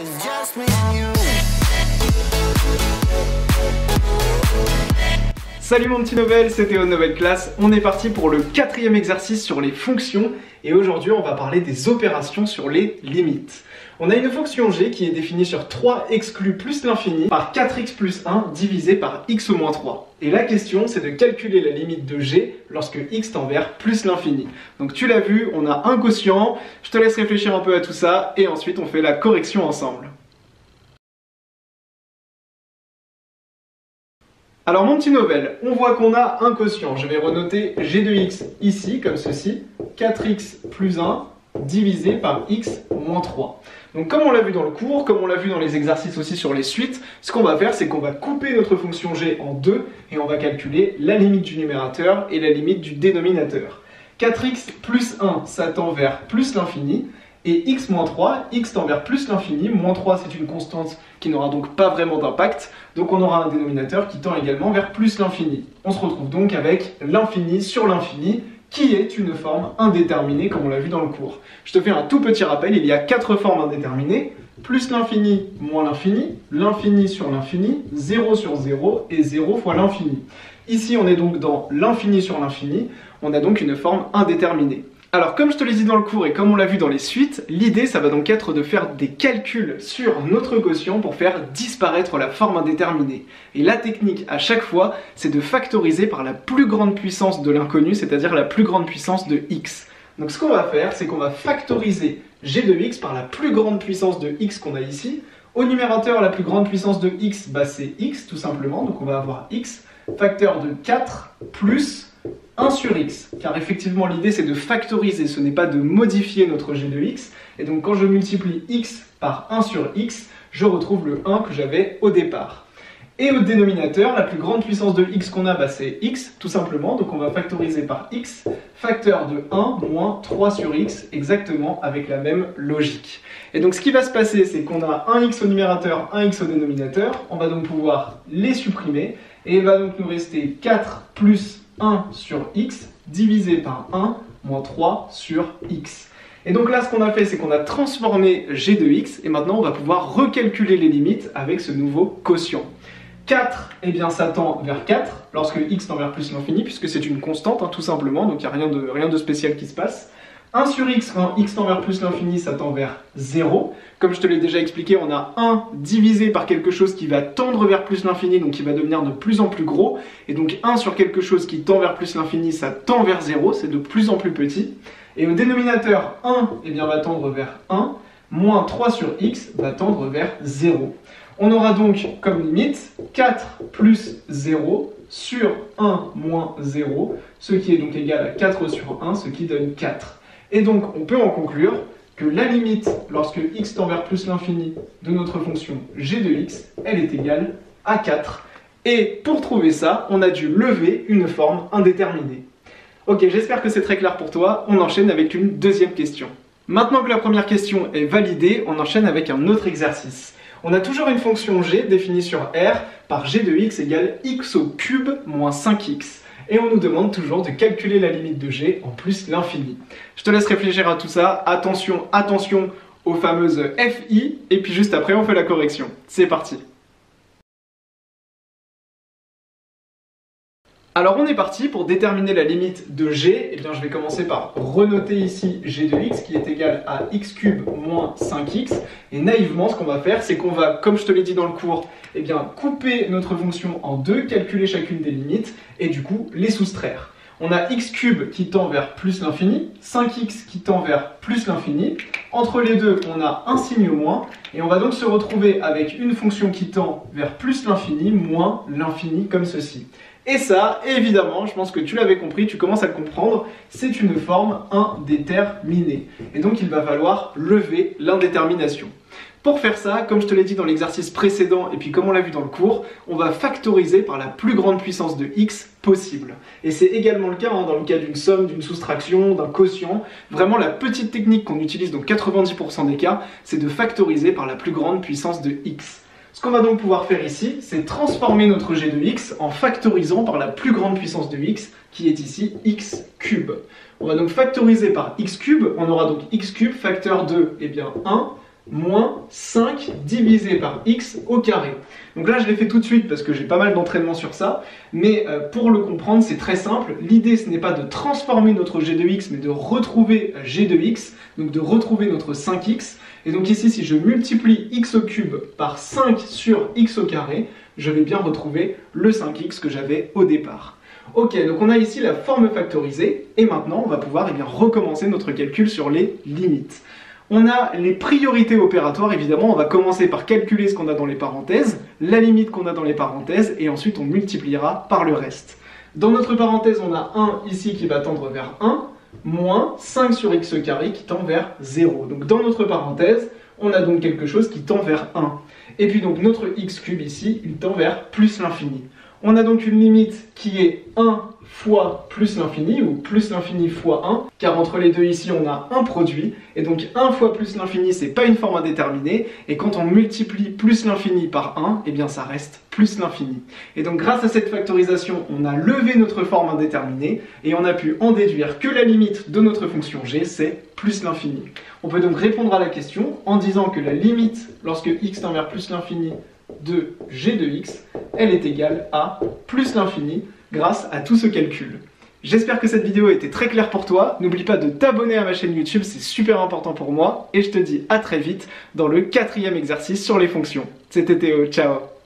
It's just me and you. Salut mon petit Novel, c'est Théo de Novel Class. On est parti pour le 4e exercice sur les fonctions et aujourd'hui on va parler des opérations sur les limites. On a une fonction g qui est définie sur 3 exclus plus l'infini par 4x plus 1 divisé par x au moins 3. Et la question c'est de calculer la limite de g lorsque x tend vers plus l'infini. Donc tu l'as vu, on a un quotient, je te laisse réfléchir un peu à tout ça et ensuite on fait la correction ensemble. Alors mon petit Novel, on voit qu'on a un quotient. Je vais renoter g de x ici, comme ceci, 4x plus 1 divisé par x moins 3. Donc comme on l'a vu dans le cours, comme on l'a vu dans les exercices aussi sur les suites, ce qu'on va faire c'est qu'on va couper notre fonction g en deux et on va calculer la limite du numérateur et la limite du dénominateur. 4x plus 1, ça tend vers plus l'infini. Et x moins 3, x tend vers plus l'infini, moins 3 c'est une constante qui n'aura donc pas vraiment d'impact, donc on aura un dénominateur qui tend également vers plus l'infini. On se retrouve donc avec l'infini sur l'infini, qui est une forme indéterminée comme on l'a vu dans le cours. Je te fais un tout petit rappel, il y a 4 formes indéterminées, plus l'infini moins l'infini, l'infini sur l'infini, 0 sur 0 et 0 fois l'infini. Ici on est donc dans l'infini sur l'infini, on a donc une forme indéterminée. Alors comme je te l'ai dit dans le cours et comme on l'a vu dans les suites, l'idée ça va donc être de faire des calculs sur notre quotient pour faire disparaître la forme indéterminée. Et la technique à chaque fois, c'est de factoriser par la plus grande puissance de l'inconnu, c'est-à-dire la plus grande puissance de x. Donc ce qu'on va faire, c'est qu'on va factoriser g de x par la plus grande puissance de x qu'on a ici. Au numérateur, la plus grande puissance de x, c'est x tout simplement, donc on va avoir x, facteur de 4 plus 1 sur x, car effectivement l'idée c'est de factoriser, ce n'est pas de modifier notre g de x, et donc quand je multiplie x par 1 sur x, je retrouve le 1 que j'avais au départ. Et au dénominateur, la plus grande puissance de x qu'on a, c'est x, tout simplement, donc on va factoriser par x, facteur de 1 moins 3 sur x, exactement avec la même logique. Et donc ce qui va se passer, c'est qu'on a 1x au numérateur, 1x au dénominateur, on va donc pouvoir les supprimer, et il va donc nous rester 4 plus 1 sur x divisé par 1 moins 3 sur x. Et donc là, ce qu'on a fait, c'est qu'on a transformé g de x et maintenant on va pouvoir recalculer les limites avec ce nouveau quotient. 4, eh bien ça tend vers 4 lorsque x tend vers plus l'infini puisque c'est une constante, tout simplement, donc il n'y a rien de spécial qui se passe. 1 sur x, quand x tend vers plus l'infini, ça tend vers 0. Comme je te l'ai déjà expliqué, on a 1 divisé par quelque chose qui va tendre vers plus l'infini, donc qui va devenir de plus en plus gros. Et donc 1 sur quelque chose qui tend vers plus l'infini, ça tend vers 0, c'est de plus en plus petit. Et au dénominateur, 1 eh bien, va tendre vers 1, moins 3 sur x va tendre vers 0. On aura donc comme limite 4 plus 0 sur 1 moins 0, ce qui est donc égal à 4 sur 1, ce qui donne 4. Et donc, on peut en conclure que la limite, lorsque x tend vers plus l'infini de notre fonction g de x, elle est égale à 4. Et pour trouver ça, on a dû lever une forme indéterminée. Ok, j'espère que c'est très clair pour toi. On enchaîne avec une deuxième question. Maintenant que la première question est validée, on enchaîne avec un autre exercice. On a toujours une fonction g définie sur R par g de x égale x au cube moins 5x. Et on nous demande toujours de calculer la limite de g en plus l'infini. Je te laisse réfléchir à tout ça. Attention, attention aux fameuses FI. Et puis juste après, on fait la correction. C'est parti. Alors on est parti pour déterminer la limite de g. Eh bien, je vais commencer par renoter ici g de x qui est égal à x cube moins 5x. Et naïvement, ce qu'on va faire, c'est qu'on va, comme je te l'ai dit dans le cours, eh bien, couper notre fonction en deux, calculer chacune des limites et du coup les soustraire. On a x cube qui tend vers plus l'infini, 5x qui tend vers plus l'infini. Entre les deux, on a un signe au moins et on va donc se retrouver avec une fonction qui tend vers plus l'infini moins l'infini comme ceci. Et ça, évidemment, je pense que tu l'avais compris, tu commences à le comprendre, c'est une forme indéterminée. Et donc il va falloir lever l'indétermination. Pour faire ça, comme je te l'ai dit dans l'exercice précédent et puis comme on l'a vu dans le cours, on va factoriser par la plus grande puissance de x possible. Et c'est également le cas dans le cas d'une somme, d'une soustraction, d'un quotient. Vraiment la petite technique qu'on utilise dans 90% des cas, c'est de factoriser par la plus grande puissance de x. Ce qu'on va donc pouvoir faire ici, c'est transformer notre g de x en factorisant par la plus grande puissance de x, qui est ici x cube. On va donc factoriser par x cube, on aura donc x cube facteur de 1, moins 5 divisé par x au carré. Donc là je l'ai fait tout de suite parce que j'ai pas mal d'entraînement sur ça, mais pour le comprendre c'est très simple. L'idée ce n'est pas de transformer notre g de x mais de retrouver g de x, donc de retrouver notre 5x. Et donc ici si je multiplie x au cube par 5 sur x au carré, je vais bien retrouver le 5x que j'avais au départ. Ok, donc on a ici la forme factorisée, et maintenant on va pouvoir recommencer notre calcul sur les limites. On a les priorités opératoires, évidemment, on va commencer par calculer ce qu'on a dans les parenthèses, la limite qu'on a dans les parenthèses, et ensuite on multipliera par le reste. Dans notre parenthèse, on a 1 ici qui va tendre vers 1, moins 5 sur x carré qui tend vers 0. Donc dans notre parenthèse, on a donc quelque chose qui tend vers 1. Et puis donc notre x cube ici, il tend vers plus l'infini. On a donc une limite qui est 1 fois plus l'infini, ou plus l'infini fois 1, car entre les deux ici on a un produit, et donc 1 fois plus l'infini c'est pas une forme indéterminée, et quand on multiplie plus l'infini par 1, eh bien ça reste plus l'infini. Et donc grâce à cette factorisation, on a levé notre forme indéterminée, et on a pu en déduire que la limite de notre fonction g c'est plus l'infini. On peut donc répondre à la question en disant que la limite, lorsque x tend vers plus l'infini, de g de x, elle est égale à plus l'infini grâce à tout ce calcul. J'espère que cette vidéo a été très claire pour toi. N'oublie pas de t'abonner à ma chaîne YouTube, c'est super important pour moi. Et je te dis à très vite dans le 4e exercice sur les fonctions. C'était Théo, ciao!